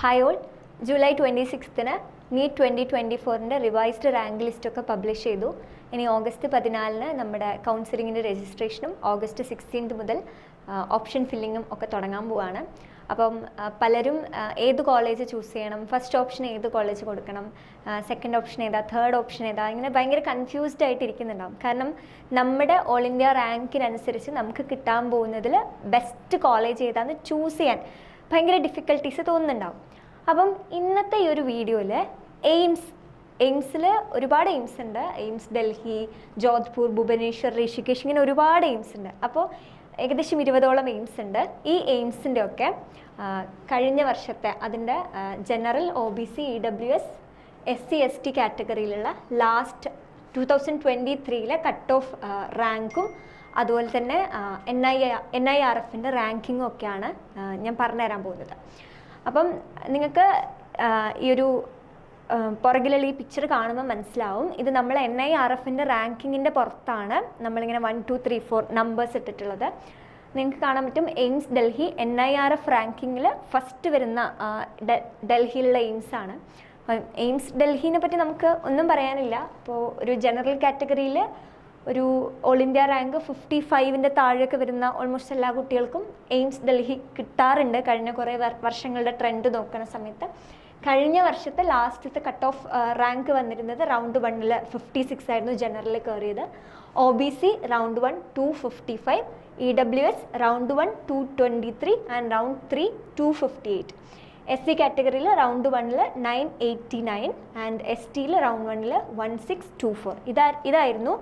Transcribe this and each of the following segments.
Hi all, July 26-ന് NEET 2024-ൻ്റെ revised rank ലിസ്റ്റൊക്കെ പബ്ലിഷ് ചെയ്തു. ഇനി ഓഗസ്റ്റ് 14-ന് നമ്മുടെ കൗൺസിലിങ്ങിൻ്റെ രജിസ്ട്രേഷനും ഓഗസ്റ്റ് 16 മുതൽ ഓപ്ഷൻ ഫില്ലിങ്ങും ഒക്കെ തുടങ്ങാൻ പോവാണ്. അപ്പം പലരും ഏത് കോളേജ് ചൂസ് ചെയ്യണം, ഫസ്റ്റ് ഓപ്ഷൻ ഏത് കോളേജ് കൊടുക്കണം, സെക്കൻഡ് ഓപ്ഷൻ ഏതാ, തേർഡ് ഓപ്ഷൻ ഏതാ, ഇങ്ങനെ ഭയങ്കര കൺഫ്യൂസ്ഡ് ആയിട്ട് ഇരിക്കുന്നുണ്ടാവും. കാരണം നമ്മുടെ ഓൾ ഇന്ത്യ റാങ്കിനനുസരിച്ച് നമുക്ക് കിട്ടാൻ പോകുന്നതിൽ ബെസ്റ്റ് കോളേജ് ഏതാണെന്ന് ചൂസ് ചെയ്യാൻ ഭയങ്കര ഡിഫിക്കൽട്ടീസ് തോന്നുന്നുണ്ടാവും. അപ്പം ഇന്നത്തെ ഈ ഒരു വീഡിയോയിൽ എയിംസിൽ ഒരുപാട് എയിംസ് ഉണ്ട്. എയിംസ് ഡൽഹി, ജോധ്പൂർ, ഭുവനേശ്വർ, ഋഷികേശ്, ഇങ്ങനെ ഒരുപാട് എയിംസ് ഉണ്ട്. അപ്പോൾ ഏകദേശം 20ഓളം എയിംസ് ഉണ്ട്. ഈ എയിംസിൻ്റെ ഒക്കെ കഴിഞ്ഞ വർഷത്തെ അതിൻ്റെ general, OBC, EWS, SC, ST കാറ്റഗറിയിലുള്ള ലാസ്റ്റ് 2023-ലെ കട്ട് ഓഫ് റാങ്കും അതുപോലെ തന്നെ NIRFൻ്റെ റാങ്കിങ്ങും ഒക്കെയാണ് ഞാൻ പറഞ്ഞുതരാൻ പോകുന്നത്. അപ്പം നിങ്ങൾക്ക് ഈ ഒരു പുറകിലുള്ള ഈ പിക്ചർ കാണുമ്പോൾ മനസ്സിലാവും, ഇത് നമ്മൾ NIRFൻ്റെ റാങ്കിങ്ങിൻ്റെ പുറത്താണ് നമ്മളിങ്ങനെ 1, 2, 3, 4 നമ്പേഴ്സ് ഇട്ടിട്ടുള്ളത്. നിങ്ങൾക്ക് കാണാൻ പറ്റും എയിംസ് ഡൽഹി NIRF റാങ്കിങ്ങിൽ ഫസ്റ്റ് വരുന്ന ഡൽഹിയിലുള്ള എയിംസ് ആണ്. എയിംസ് ഡൽഹിനെ പറ്റി നമുക്ക് ഒന്നും പറയാനില്ല. ഇപ്പോൾ ഒരു ജനറൽ കാറ്റഗറിയിൽ ഒരു ഓൾ ഇന്ത്യ റാങ്ക് 55-ൻ്റെ താഴെയൊക്കെ വരുന്ന ഓൾമോസ്റ്റ് എല്ലാ കുട്ടികൾക്കും എയിംസ് ഡൽഹി കിട്ടാറുണ്ട്. കഴിഞ്ഞ കുറേ വർഷങ്ങളുടെ ട്രെൻഡ് നോക്കുന്ന സമയത്ത് കഴിഞ്ഞ വർഷത്തെ ലാസ്റ്റത്തെ കട്ട് ഓഫ് റാങ്ക് വന്നിരുന്നത് റൗണ്ട് 1-ൽ 56 ആയിരുന്നു ജനറലിൽ കയറിയത്. OBC round 1 255, EWS round 1 223 and round 3 258. SC കാറ്റഗറിയിൽ റൗണ്ട് 1-ൽ 989 ആൻഡ് STയിൽ റൗണ്ട് 1-ൽ 1624. ഇതായിരുന്നു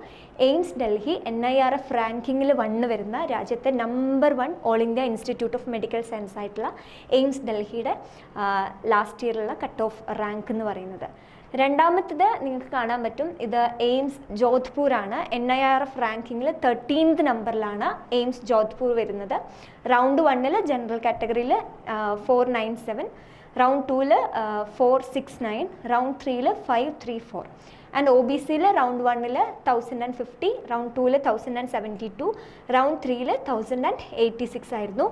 എയിംസ് ഡൽഹി NIRF റാങ്കിങ്ങിൽ 1 വരുന്ന രാജ്യത്തെ number 1 all India institute of medical science ആയിട്ടുള്ള എയിംസ് ഡൽഹിയുടെ ലാസ്റ്റ് ഇയറിലുള്ള കട്ട് ഓഫ് റാങ്ക് എന്ന് പറയുന്നത്. രണ്ടാമത്തത് നിങ്ങൾക്ക് കാണാൻ പറ്റും, ഇത് എയിംസ് ജോധ്പൂരാണ്. NIRF റാങ്കിങ്ങിൽ 13th നമ്പറിലാണ് എയിംസ് ജോധ്പൂർ വരുന്നത്. റൗണ്ട് 1-ൽ ജനറൽ കാറ്റഗറിയിൽ 497, റൗണ്ട് 2-ൽ 469, റൗണ്ട് 3-ൽ 534 ആൻഡ് OBCയിൽ റൗണ്ട് 1-ൽ 1050, റൗണ്ട് 2-ൽ 1072, റൗണ്ട് 3-ൽ 1086 ആയിരുന്നു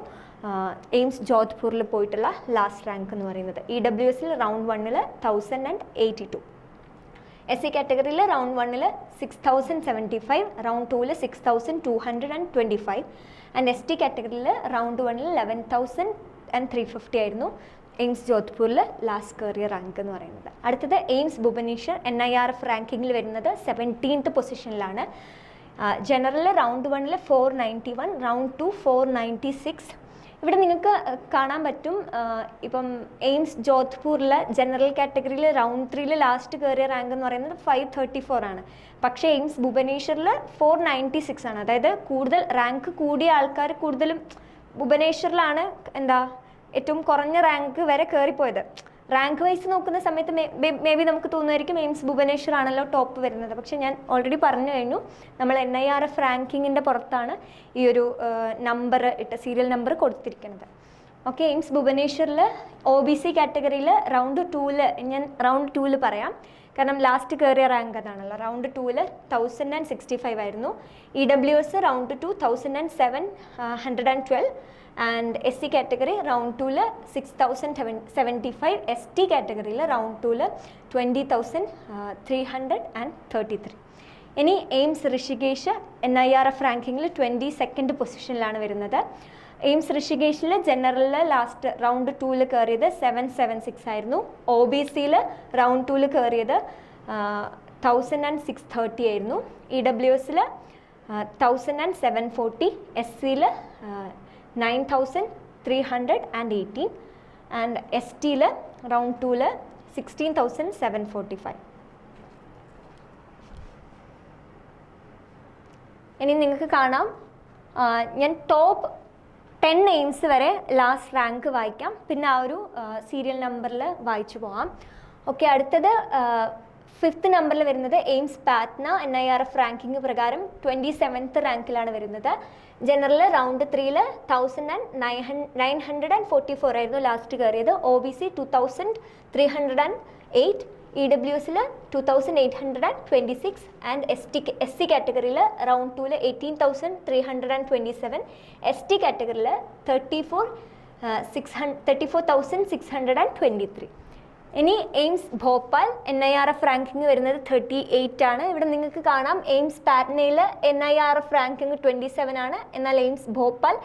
എയിംസ് ജോധ്പൂരിൽ പോയിട്ടുള്ള ലാസ്റ്റ് റാങ്ക് എന്ന് പറയുന്നത്. EWSൽ റൗണ്ട് 1-ൽ 1082, SC കാറ്റഗറിയിൽ റൗണ്ട് 1-ൽ 6075, റൗണ്ട് 2-ൽ 6225 ആൻഡ് ST കാറ്റഗറിയിൽ റൗണ്ട് 1-ൽ 11350 ആയിരുന്നു എയിംസ് ജോധ്പൂരിൽ ലാസ്റ്റ് കയറിയ റാങ്ക് എന്ന് പറയുന്നത്. അടുത്തത് എയിംസ് ഭുവനേശ്വർ NIRF റാങ്കിങ്ങിൽ വരുന്നത് 17th പൊസിഷനിലാണ്. ജനറൽ റൗണ്ട് 1-ൽ 491, റൗണ്ട് 2 496. ഇവിടെ നിങ്ങൾക്ക് കാണാൻ പറ്റും, ഇപ്പം എയിംസ് ജോധ്പൂരിലെ ജനറൽ കാറ്റഗറിയിൽ റൗണ്ട് 3-ൽ ലാസ്റ്റ് കയറിയ റാങ്ക് എന്ന് പറയുന്നത് 534 ആണ്. പക്ഷേ എയിംസ് ഭുവനേശ്വറിൽ 496 ആണ്. അതായത് കൂടുതൽ റാങ്ക് കൂടിയ ആൾക്കാർ കൂടുതലും ഭുവനേശ്വറിലാണ് ഏറ്റവും കുറഞ്ഞ റാങ്ക് വരെ കയറിപ്പോയത്. റാങ്ക് വൈസ് നോക്കുന്ന സമയത്ത് മേ ബി നമുക്ക് തോന്നുമായിരിക്കും എയിംസ് ഭുവനേശ്വർ ആണല്ലോ ടോപ്പ് വരുന്നത്. പക്ഷേ ഞാൻ ഓൾറെഡി പറഞ്ഞു കഴിഞ്ഞു, നമ്മൾ NIRF റാങ്കിങ്ങിൻ്റെ പുറത്താണ് ഈ ഒരു നമ്പർ സീരിയൽ നമ്പർ കൊടുത്തിരിക്കുന്നത്. ഓക്കെ, എയിംസ് ഭുവനേശ്വറിൽ OBC കാറ്റഗറിയിൽ റൗണ്ട് 2-ൽ ഞാൻ റൗണ്ട് 2-ൽ പറയാം, കാരണം ലാസ്റ്റ് കയറിയ റാങ്ക് അതാണല്ലോ. റൗണ്ട് 2-ൽ 1065 ആയിരുന്നു. EWS round 2 1712 and SC category round 2-ൽ 6075, ST കാറ്റഗറിയിൽ റൗണ്ട് 2-ൽ 20,333. ഇനി എയിംസ് ഋഷികേശ് NIRF റാങ്കിങ്ങിൽ 22nd പൊസിഷനിലാണ് വരുന്നത്. എയിംസ് ഋഷികേശിൽ ജനറലിൽ ലാസ്റ്റ് റൗണ്ട് 2-ൽ കയറിയത് 776 ആയിരുന്നു. OBCയിൽ റൗണ്ട് 2-ൽ കയറിയത് 100630 ആയിരുന്നു. EWSൽ 1740, SCയിൽ 9318 ആൻഡ് STയിൽ റൗണ്ട് 2-ൽ 16,745. ഇനി നിങ്ങൾക്ക് കാണാം, ഞാൻ ടോപ്പ് 10 എയിംസ് വരെ ലാസ്റ്റ് റാങ്ക് വായിക്കാം, പിന്നെ ആ ഒരു സീരിയൽ നമ്പറിൽ വായിച്ചു പോകാം. ഓക്കെ, അടുത്തത് 5th നമ്പറിൽ വരുന്നത് എയിംസ് പാറ്റ്ന NIRF റാങ്കിങ് പ്രകാരം 27th റാങ്കിലാണ് വരുന്നത്. ജനറൽ റൗണ്ട് 3-ൽ 1944 ആയിരുന്നു ലാസ്റ്റ് കയറിയത്. OBC 2308, EWSൽ 2826 ആൻഡ് SC കാറ്റഗറിയിൽ റൗണ്ട് 2-ൽ 18,327, ST കാറ്റഗറിയിൽ 34 34,623. ഇനി എയിംസ് ഭോപ്പാൽ NIRF റാങ്കിങ് വരുന്നത് 38 ആണ്. ഇവിടെ നിങ്ങൾക്ക് കാണാം എയിംസ് പാറ്റ്നയിൽ NIRF റാങ്കിങ് 27 ആണ്. എന്നാൽ എയിംസ് ഭോപ്പാൽ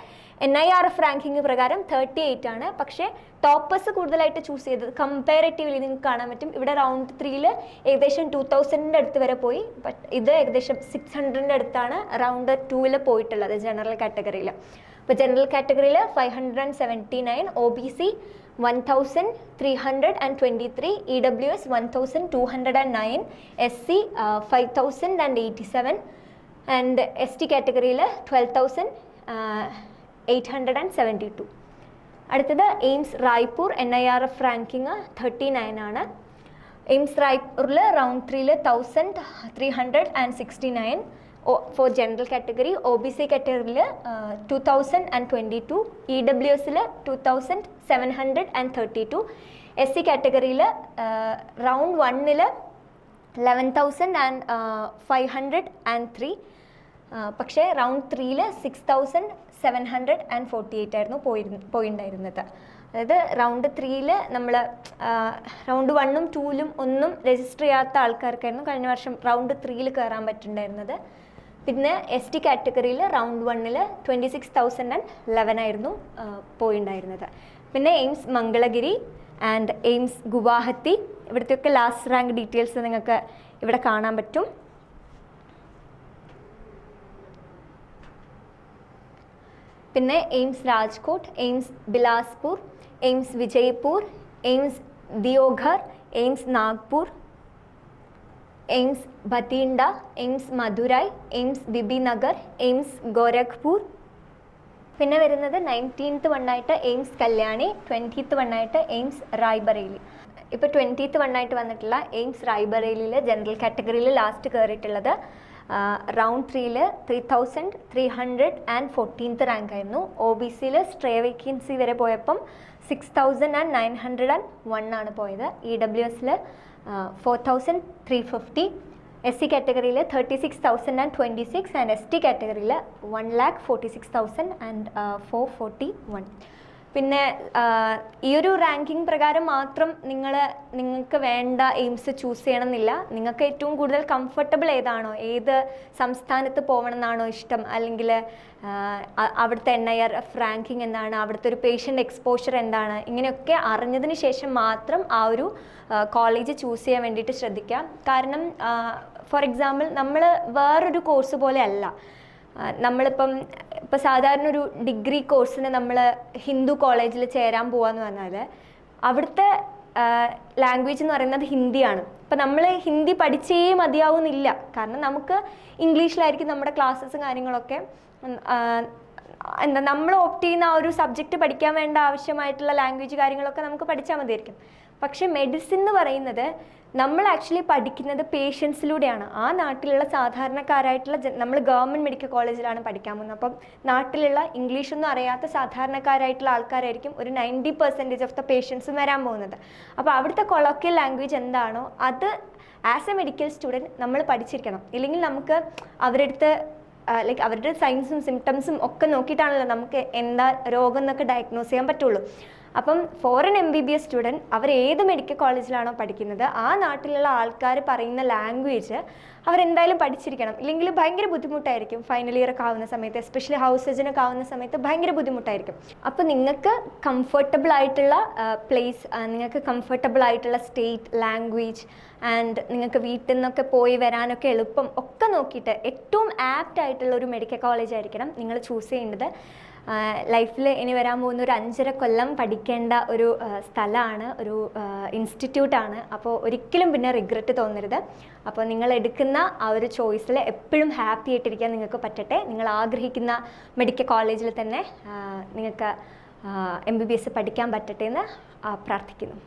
NIRF റാങ്കിങ് പ്രകാരം 38 ആണ്. പക്ഷേ ടോപ്പേഴ്സ് കൂടുതലായിട്ട് ചൂസ് ചെയ്തത് കമ്പാരറ്റീവ്ലി നിങ്ങൾക്ക് കാണാൻ പറ്റും. ഇവിടെ റൗണ്ട് 3 ഏകദേശം 2000 അടുത്ത് വരെ പോയി. ബട്ട് ഇത് ഏകദേശം 600 അടുത്താണ് റൗണ്ട് 2 പോയിട്ടുള്ളത് ജനറൽ കാറ്റഗറിയിൽ. അപ്പോൾ ജനറൽ കാറ്റഗറിയിൽ 579, OBC 1,323, EWS 1,209, SC 5,087 and ST കാറ്റഗറിയിൽ 12,872. അടുത്തത് എയിംസ് റായ്പൂർ NIRF റാങ്കിങ് 39 ആണ്. എയിംസ് റായ്പൂരിൽ round 3 1,369 for general category. OBC കാറ്റഗറിയിൽ 2,022, EWSൽ 2,732, SC കാറ്റഗറിയിൽ റൗണ്ട് 1 11,503. പക്ഷേ റൗണ്ട് 3 6,748 ആയിരുന്നു പോയിണ്ടായിരുന്നത്. അതായത് റൗണ്ട് 3 നമ്മൾ റൗണ്ട് 1ഉം 2ലും ഒന്നും രജിസ്റ്റർ ചെയ്യാത്ത ആൾക്കാർക്കായിരുന്നു കഴിഞ്ഞ വർഷം റൗണ്ട് 3 കയറാൻ പറ്റുന്നുണ്ടായിരുന്നത്. പിന്നെ ST കാറ്റഗറിയിൽ റൗണ്ട് 1 26,011 ആയിരുന്നു പോയിണ്ടായിരുന്നത്. പിന്നെ AIIMS Mangalagiri and AIIMS Guwahati, ഇവിടുത്തെയൊക്കെ ലാസ്റ്റ് റാങ്ക് ഡീറ്റെയിൽസ് നിങ്ങൾക്ക് ഇവിടെ കാണാൻ പറ്റും. പിന്നെ AIIMS Rajkot, AIIMS Bilaspur, AIIMS Vijaypur, AIIMS Deoghar, AIIMS Nagpur, AIIMS Bathinda, AIIMS Madurai, AIIMS Bibinagar, AIIMS Gorakhpur. പിന്നെ വരുന്നത് 19th വണ്ണായിട്ട് എയിംസ് കല്യാണി, 20th വണ്ണായിട്ട് എയിംസ് റായ്ബറേലി. ഇപ്പോൾ 20th വണ്ണായിട്ട് വന്നിട്ടുള്ള എയിംസ് റായ്ബറേലിയിൽ ജനറൽ കാറ്റഗറിയിൽ ലാസ്റ്റ് കയറിയിട്ടുള്ളത് റൗണ്ട് 3 3,314th റാങ്ക് ആയിരുന്നു. OBCയിൽ സ്ട്രേ വേക്കൻസി വരെ പോയപ്പം 6,901 ആണ് പോയത്. EWSൽ 4,350, SC കാറ്റഗറിയിൽ 36,026 ആൻഡ് ST കാറ്റഗറിയിൽ 1,46,441. പിന്നെ ഈ ഒരു റാങ്കിങ് പ്രകാരം മാത്രം നിങ്ങൾക്ക് വേണ്ട എയിംസ് ചൂസ് ചെയ്യണമെന്നില്ല. നിങ്ങൾക്ക് ഏറ്റവും കൂടുതൽ കംഫർട്ടബിൾ ഏതാണോ, ഏത് സംസ്ഥാനത്ത് പോകണമെന്നാണോ ഇഷ്ടം, അല്ലെങ്കിൽ അവിടുത്തെ NIRF റാങ്കിങ് എന്താണ്, അവിടുത്തെ ഒരു പേഷ്യൻ്റ് എക്സ്പോഷർ എന്താണ്, ഇങ്ങനെയൊക്കെ അറിഞ്ഞതിന് ശേഷം മാത്രം ആ ഒരു കോളേജ് ചൂസ് ചെയ്യാൻ വേണ്ടിയിട്ട് ശ്രദ്ധിക്കാം. കാരണം ഫോർ എക്സാമ്പിൾ നമ്മൾ വേറൊരു കോഴ്സ് പോലെ അല്ല. നമ്മളിപ്പം സാധാരണ ഒരു ഡിഗ്രി കോഴ്സിന് നമ്മൾ ഹിന്ദു കോളേജിൽ ചേരാൻ പോവാന്ന് പറഞ്ഞാൽ അവിടുത്തെ ലാംഗ്വേജ് എന്ന് പറയുന്നത് ഹിന്ദിയാണ്. അപ്പം നമ്മൾ ഹിന്ദി പഠിച്ചേ മതിയാവുന്നില്ല. കാരണം നമുക്ക് ഇംഗ്ലീഷിലായിരിക്കും നമ്മുടെ ക്ലാസ്സസും കാര്യങ്ങളൊക്കെ. നമ്മൾ ഓപ്റ്റ് ചെയ്യുന്ന ആ ഒരു സബ്ജക്റ്റ് പഠിക്കാൻ വേണ്ട ആവശ്യമായിട്ടുള്ള ലാംഗ്വേജ് കാര്യങ്ങളൊക്കെ നമുക്ക് പഠിച്ചാൽ മതിയായിരിക്കും. പക്ഷേ മെഡിസിൻ എന്ന് പറയുന്നത് നമ്മൾ ആക്ച്വലി പഠിക്കുന്നത് പേഷ്യൻസിലൂടെയാണ്. ആ നാട്ടിലുള്ള സാധാരണക്കാരായിട്ടുള്ള നമ്മൾ ഗവൺമെൻറ് മെഡിക്കൽ കോളേജിലാണ് പഠിക്കാൻ പോകുന്നത്. അപ്പം നാട്ടിലുള്ള ഇംഗ്ലീഷൊന്നും അറിയാത്ത സാധാരണക്കാരായിട്ടുള്ള ആൾക്കാരായിരിക്കും ഒരു 90% ഓഫ് ദ പേഷ്യൻസും വരാൻ പോകുന്നത്. അപ്പോൾ അവിടുത്തെ കൊളോക്കിയൽ ലാംഗ്വേജ് എന്താണോ അത് ആസ് എ മെഡിക്കൽ സ്റ്റുഡൻറ്റ് നമ്മൾ പഠിച്ചിരിക്കണം. ഇല്ലെങ്കിൽ നമുക്ക് അവരുടെ അവരുടെ സൈൻസും സിംറ്റംസും ഒക്കെ നോക്കിയിട്ടാണല്ലോ നമുക്ക് എന്താ രോഗം എന്നൊക്കെ ഡയഗ്നോസ് ചെയ്യാൻ പറ്റുള്ളൂ. അപ്പം ഫോറിൻ MBBS സ്റ്റുഡൻറ്റ് അവർ ഏത് മെഡിക്കൽ കോളേജിലാണോ പഠിക്കുന്നത് ആ നാട്ടിലുള്ള ആൾക്കാർ പറയുന്ന ലാംഗ്വേജ് അവരെന്തായാലും പഠിച്ചിരിക്കണം. ഇല്ലെങ്കിൽ ഭയങ്കര ബുദ്ധിമുട്ടായിരിക്കും. ഫൈനൽ ഇയർ ഒക്കെ ആവുന്ന സമയത്ത്, എസ്പെഷ്യലി ഹൗസ് സർജനൊക്കെ ആവുന്ന സമയത്ത് ഭയങ്കര ബുദ്ധിമുട്ടായിരിക്കും. അപ്പോൾ നിങ്ങൾക്ക് കംഫർട്ടബിൾ ആയിട്ടുള്ള പ്ലേസ്, നിങ്ങൾക്ക് കംഫർട്ടബിൾ ആയിട്ടുള്ള സ്റ്റേറ്റ്, ലാംഗ്വേജ് ആൻഡ് നിങ്ങൾക്ക് വീട്ടിൽ നിന്നൊക്കെ പോയി വരാനൊക്കെ എളുപ്പം ഒക്കെ നോക്കിയിട്ട് ഏറ്റവും ആപ്റ്റ് ആയിട്ടുള്ള ഒരു മെഡിക്കൽ കോളേജ് ആയിരിക്കണം നിങ്ങൾ ചൂസ് ചെയ്യേണ്ടത്. ലൈഫിൽ ഇനി വരാൻ പോകുന്ന ഒരു 5.5 കൊല്ലം പഠിക്കേണ്ട ഒരു സ്ഥലമാണ്, ഒരു ഇൻസ്റ്റിറ്റ്യൂട്ടാണ്. അപ്പോൾ ഒരിക്കലും പിന്നെ റിഗ്രറ്റ് തോന്നരുത്. അപ്പോൾ നിങ്ങൾ എടുക്കുന്ന ആ ഒരു ചോയ്സിൽ എപ്പോഴും ഹാപ്പി ആയിട്ടിരിക്കാൻ നിങ്ങൾക്ക് പറ്റട്ടെ. നിങ്ങൾ ആഗ്രഹിക്കുന്ന മെഡിക്കൽ കോളേജിൽ തന്നെ നിങ്ങൾക്ക് MBBS പഠിക്കാൻ പറ്റട്ടെ എന്ന് പ്രാർത്ഥിക്കുന്നു.